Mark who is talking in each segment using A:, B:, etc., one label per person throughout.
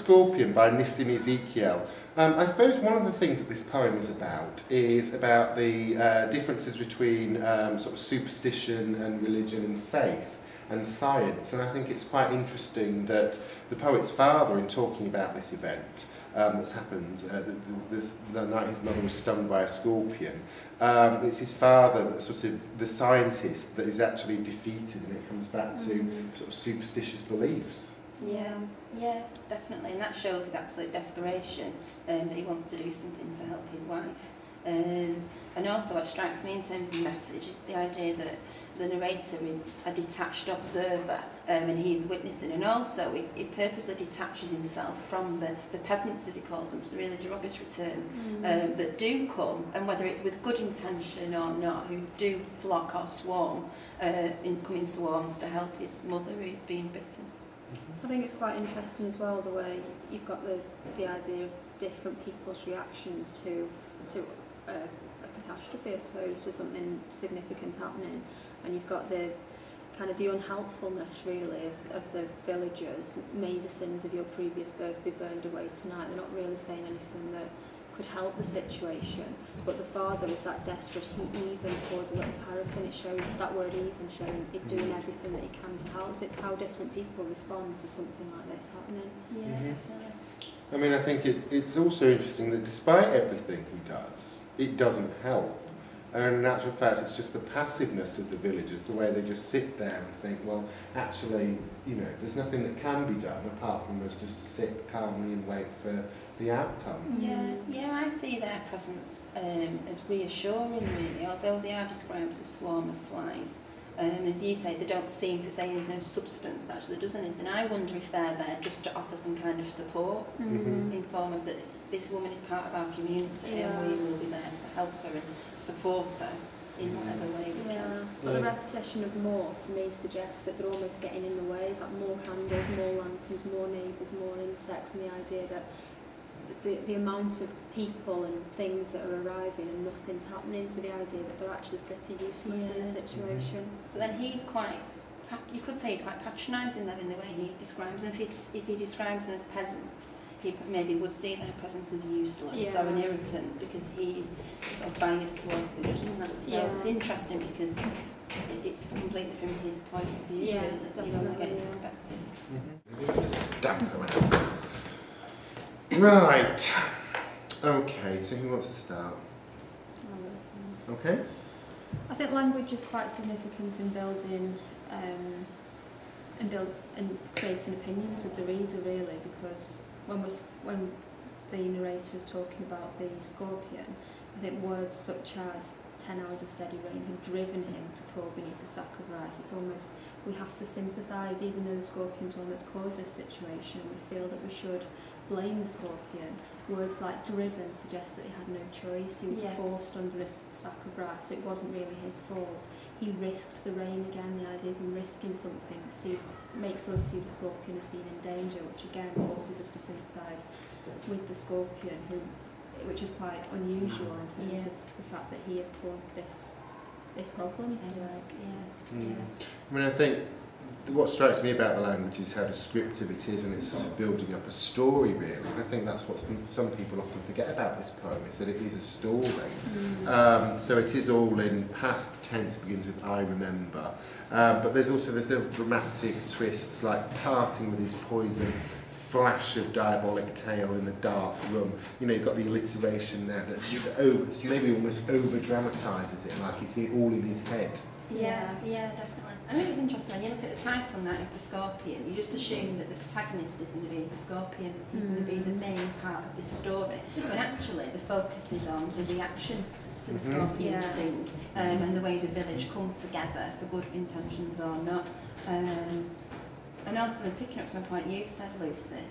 A: Scorpion by Nissim Ezekiel. I suppose one of the things that this poem is about the differences between sort of superstition and religion and faith and science, and I think it's quite interesting that the poet's father, in talking about this event that's happened, the night his mother was stung by a scorpion, it's his father, that sort of the scientist, that is actually defeated, and it comes back to sort of superstitious beliefs.
B: Yeah, yeah, definitely, and that shows his absolute desperation, that he wants to do something to help his wife. And also what strikes me in terms of the message is the idea that the narrator is a detached observer, and he's witnessing, and also he purposely detaches himself from the peasants, as he calls them, it's a really derogatory term, that do come, and whether it's with good intention or not, who do flock or swarm, come in swarms to help his mother who's being bitten.
C: I think it's quite interesting as well the way you've got the idea of different people's reactions to a catastrophe, I suppose, to something significant happening, and you've got the kind of the unhelpfulness really of the villagers. May the sins of your previous birth be burned away tonight. They're not really saying anything that could help the situation, but the father is that desperate, he even pours a little paraffin. It shows that word even, showing he's doing everything that he can to help. It's how different people respond to something like this happening.
B: Yeah, definitely.
A: I mean, I think it's also interesting that despite everything he does, it doesn't help. And in actual fact, it's just the passiveness of the villagers, the way they just sit there and think, well, actually, you know, there's nothing that can be done apart from us just to sit calmly and wait for the outcome.
B: Yeah, I see their presence as reassuring, really, although they are described as a swarm of flies. As you say, they don't seem to say anything of substance that actually does anything. I wonder if they're there just to offer some kind of support in form of that this woman is part of our community and we will be there to help her and support her in whatever way we can.
C: But the repetition of more to me suggests that they're almost getting in the way. It's like more candles, more lanterns, more neighbours, more insects, and the idea that the amount of people and things that are arriving and nothing's happening, so the idea that they're actually pretty useless in the situation.
B: But then he's quite, you could say he's quite patronising them in the way he describes them. If he describes them as peasants, he maybe would see their presence as useless or an irritant, because he's sort of biased towards thinking that. So it's interesting because it's completely from his point of view.
C: Yeah,
B: really. It's even like his perspective.
A: Just stamp them out. Right. Okay, so who wants to start? Okay.
C: I think language is quite significant in building and creating opinions with the reader, really, because when the narrator is talking about the scorpion, I think words such as 10 hours of steady rain have driven him to crawl beneath a sack of rice. It's almost, we have to sympathise, even though the scorpion's one that's caused this situation, and we feel that we should blame the scorpion. Words like driven suggest that he had no choice. He was forced under this sack of rice, so it wasn't really his fault. He risked the rain again. The idea of him risking something makes us see the scorpion as being in danger, which again forces us to sympathise with the scorpion, which is quite unusual in terms of the fact that he has caused this problem.
A: I mean, I think what strikes me about the language is how descriptive it is, and it's sort of building up a story, really. And I think that's what some people often forget about this poem, is that it is a story. So it is all in past tense, begins with I remember. But there's also little dramatic twists, like parting with his poison, flash of diabolic tale in the dark room. You know, you've got the alliteration there that maybe almost over-dramatises it, like you see it all in his head.
B: Yeah, definitely. I think it's interesting when you look at the title now of the scorpion, you just assume that the protagonist is going to be the scorpion, he's going to be the main part of this story, but actually the focus is on the reaction to the scorpion sting, and the way the village come together for good intentions or not. And also, picking up from a point you said, Lucy,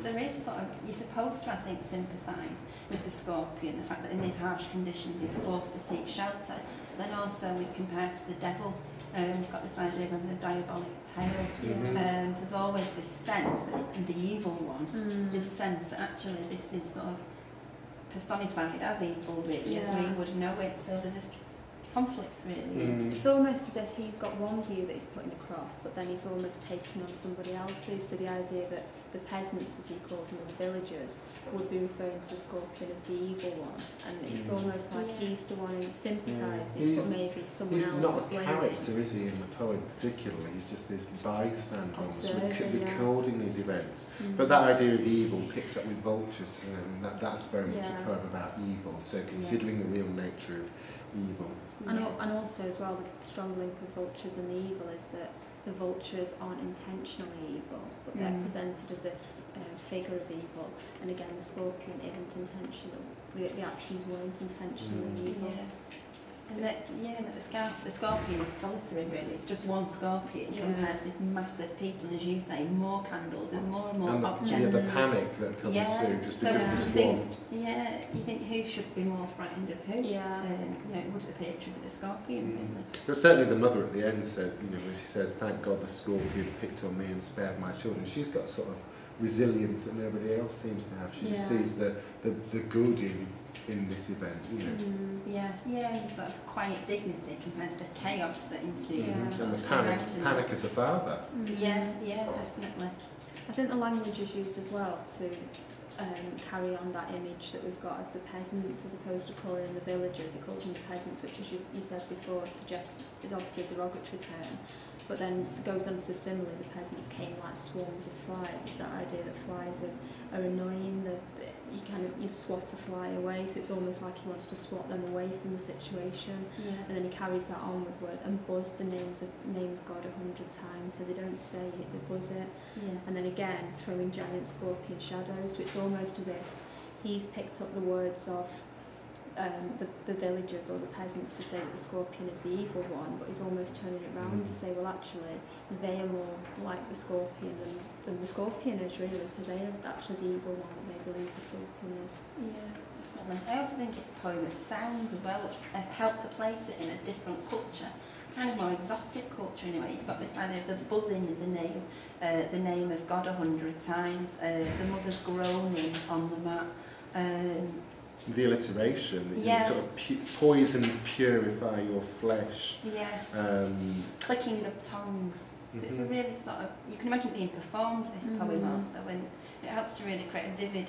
B: there is sort of, you're supposed to, I think, sympathise with the scorpion, the fact that in these harsh conditions he's forced to seek shelter, but then also he's compared to the devil. You've got this idea of a diabolic tale. So there's always this sense that the evil one, this sense that actually this is sort of personified as evil, really, as we would know it. So there's this conflicts really.
C: It's almost as if he's got one view that he's putting across, but then he's almost taking on somebody else's. So the idea that the peasants, as he calls them, or the villagers, would be referring to the scorpion as the evil one, and it's almost like he's the one who sympathises, but maybe someone else is blaming.
A: He's not a character, is he, in the poem particularly? He's just this bystander, recording these events. But that idea of evil picks up with vultures, and that's very much a poem about evil. So considering the real nature of evil.
C: And also as well, the strong link with vultures and the evil is that the vultures aren't intentionally evil, but they're presented as this figure of evil. And again, the scorpion isn't intentional. The actions weren't intentionally evil.
B: And that the scorpion is solitary really. It's just one scorpion compared to this mass of people, and as you say, more candles, there's more and more objects.
A: Yeah, the panic that comes through just because of this one.
B: Yeah, you think who should be more frightened of who? Yeah. It would appear to be the scorpion really.
A: But certainly the mother at the end says, when she says, "Thank God the scorpion picked on me and spared my children," she's got sort of resilience that nobody else seems to have. She just sees the good in this event,
B: sort of quiet dignity compared to the chaos that ensues.
A: And the panic of the father.
B: Definitely.
C: I think the language is used as well to carry on that image that we've got of the peasants as opposed to calling them the villagers. It calls them the peasants, which, as you said before, suggests is obviously a derogatory term. But then it goes on to say similarly, the peasants came like swarms of flies. It's that idea that flies are annoying, that you swat a fly away, so it's almost like he wants to swat them away from the situation. And then he carries that on with words and buzz the name of God 100 times, so they don't say it, they buzz it. And then again, throwing giant scorpion shadows, so it's almost as if he's picked up the words of the villagers or the peasants to say that the scorpion is the evil one, but he's almost turning it around to say, well, actually, they are more like the scorpion than the scorpion is, really. So they are actually the evil one that they believe the scorpion is.
B: I also think it's a poem of sounds as well, which help to place it in a different culture, kind of more exotic culture in a way. You've got this idea of the buzzing in the name of God 100 times, the mother's groaning on the mat.
A: The alliteration, that you sort of poison and purify your flesh.
B: Clicking of tongues. It's a really sort of, you can imagine it being performed, this poem also, and it helps to really create a vivid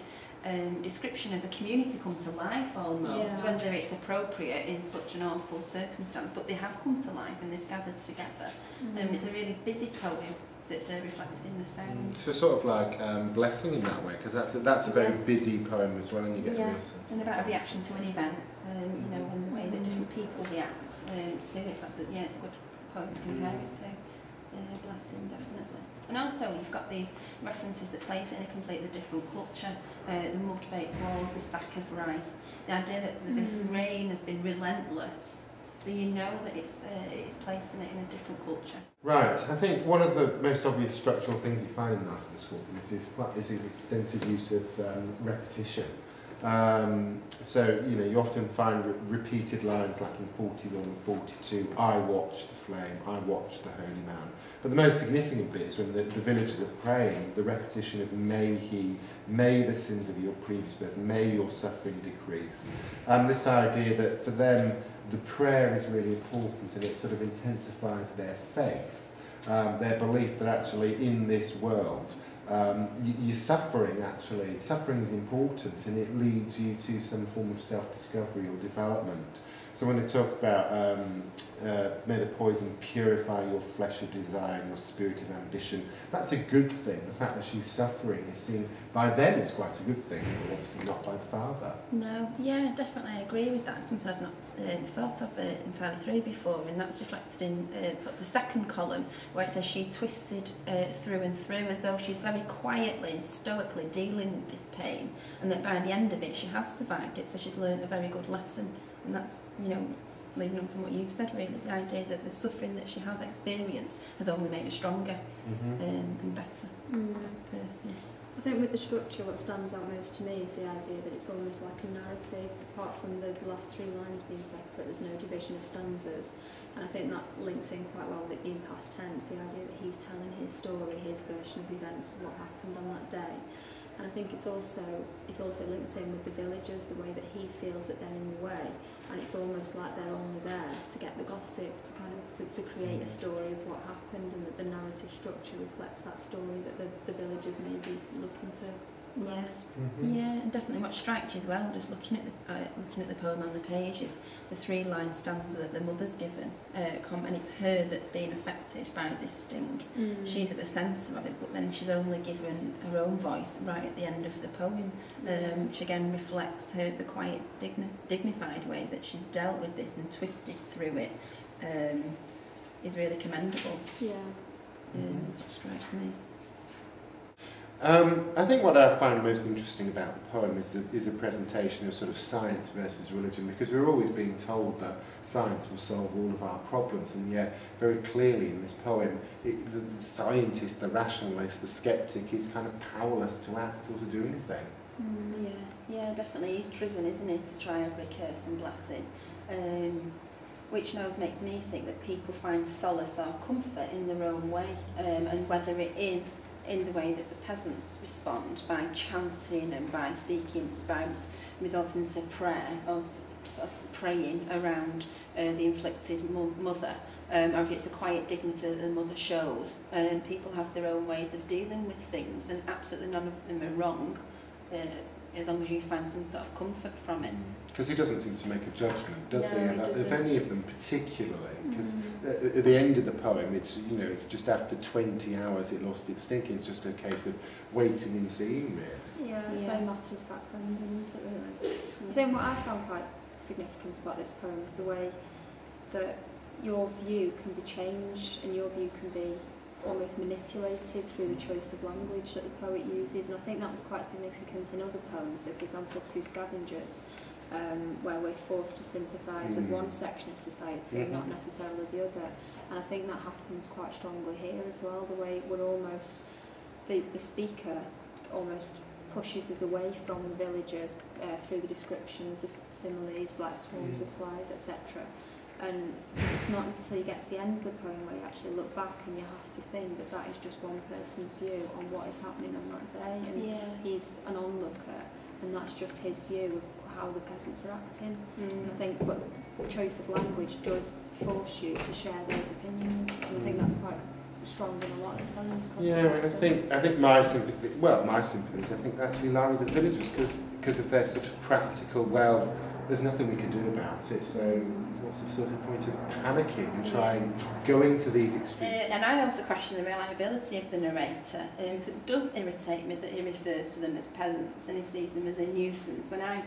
B: description of a community come to life almost, whether it's appropriate in such an awful circumstance, but they have come to life and they've gathered together. It's a really busy poem that's reflected in the sound.
A: So sort of like blessing in that way, because that's a very busy poem as well, and you get a real sense.
B: And about a reaction to an event, and the way that different people react to it. It's a good poem to compare it to. Blessing, definitely. And also you've got these references that place it in a completely different culture. The mud-baked walls, the sack of rice, the idea that this rain has been relentless. So you know that it's placing it in a different culture. Right.
A: I think one of the most obvious structural things you find in Night of the Scorpion is his extensive use of repetition. So you often find repeated lines like in 41 and 42. I watch the flame. I watch the holy man. But the most significant bit is when the villagers are praying. The repetition of may the sins of your previous birth, may your suffering decrease. This idea that for them, the prayer is really important, and it sort of intensifies their faith, their belief that actually in this world, your suffering is important, and it leads you to some form of self-discovery or development. So when they talk about may the poison purify your flesh of desire and your spirit of ambition, that's a good thing. The fact that she's suffering is seen by them as quite a good thing, but obviously not by the father.
B: No, yeah, definitely, I agree with that. It's something I've not thought of entirely through before, and that's reflected in sort of the second column, where it says she twisted through and through, as though she's very quietly and stoically dealing with this pain, and that by the end of it she has survived it, so she's learned a very good lesson. And that's, leading on from what you've said, really, the idea that the suffering that she has experienced has only made her stronger and better as a person.
C: I think with the structure, what stands out most to me is the idea that it's almost like a narrative. Apart from the last 3 lines being separate, there's no division of stanzas. And I think that links in quite well with it being past tense, the idea that he's telling his story, his version of events, what happened on that day. And I think it also links in with the villagers, the way that he feels that they're in the way, and it's almost like they're only there to get the gossip, to kind of to create a story of what happened, and that the narrative structure reflects that story that the villagers may be looking to.
B: Yes, yeah, and definitely what strikes you as well, just looking at the poem on the page, is the 3-line stanza that the mother's given, and it's her that's being affected by this sting. She's at the centre of it, but then she's only given her own voice right at the end of the poem, which again reflects the quiet, dignified way that she's dealt with this and twisted through it, is really commendable.
C: Yeah.
B: That's what strikes me.
A: I think what I find most interesting about the poem is the presentation of sort of science versus religion, because we're always being told that science will solve all of our problems, and yet very clearly in this poem the scientist, the rationalist, the skeptic is kind of powerless to act or to do anything.
B: Yeah, definitely. He's driven, isn't he, to try every curse and blessing, which makes me think that people find solace or comfort in their own way, and whether it is in the way that the peasants respond, by chanting and by resorting to prayer, or sort of praying around the inflicted mother, or if it's the quiet dignity that the mother shows. People have their own ways of dealing with things, and absolutely none of them are wrong, as long as you find some sort of comfort from it.
A: Because he doesn't seem to make a judgment, does he? If any of them particularly, because at the end of the poem, it's just after 20 hours it lost its stink. It's just a case of waiting and seeing, really.
C: Yeah, it's very matter of fact, isn't it, really? I think what I found quite significant about this poem is the way that your view can be changed, and your view can be almost manipulated through the choice of language that the poet uses, and I think that was quite significant in other poems. So, for example, Two Scavengers, where we're forced to sympathise with one section of society and not necessarily the other. And I think that happens quite strongly here as well, the way we're almost, the speaker almost pushes us away from the villagers through the descriptions, the similes like swarms of flies, etc. And it's not until you get to the end of the poem where you actually look back and you have to think that that is just one person's view on what is happening on that day, and he's an onlooker, and that's just his view of how the peasants are acting. And I think but the choice of language does force you to share those opinions, and I think that's quite strong in a lot of poems across the
A: and I think my sympathies, I think actually lie with the villagers, because of their sort of practical, well, there's nothing we can do about it, so what's the sort of point of panicking and trying going to these extremes?
B: And I also question the reliability of the narrator, because it does irritate me that he refers to them as peasants and he sees them as a nuisance, when I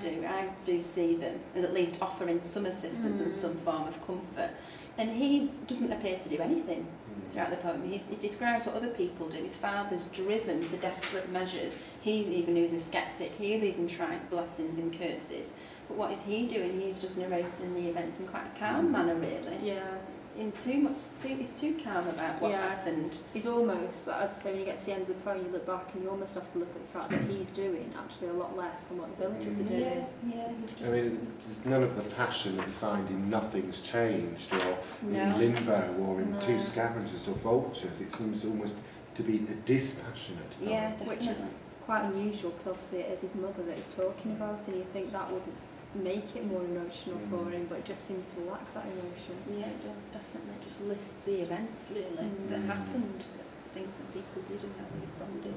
B: do see them as at least offering some assistance and some form of comfort. And he doesn't appear to do anything throughout the poem. He describes what other people do. His father's driven to desperate measures. Who's a skeptic, he'll even try blessings and curses. But what is he doing? He's just narrating the events in quite a calm manner, really.
C: Yeah.
B: He's too calm about what happened.
C: He's almost, as I say, when you get to the end of the poem, you look back and you almost have to look at the fact that he's doing actually a lot less than what the villagers are doing.
B: He's just...
A: I mean, there's none of the passion that you find in Nothing's Changed, or in Limbo, or in Two Scavengers or Vultures. It seems almost to be a dispassionate poem.
B: Yeah, definitely.
C: Which is quite unusual, because obviously it is his mother that he's talking about, and you think that would make it more emotional for him, but it just seems to lack that emotion.
B: Yeah, it does, definitely. It just lists the events, really, that happened, things that people did and how they responded.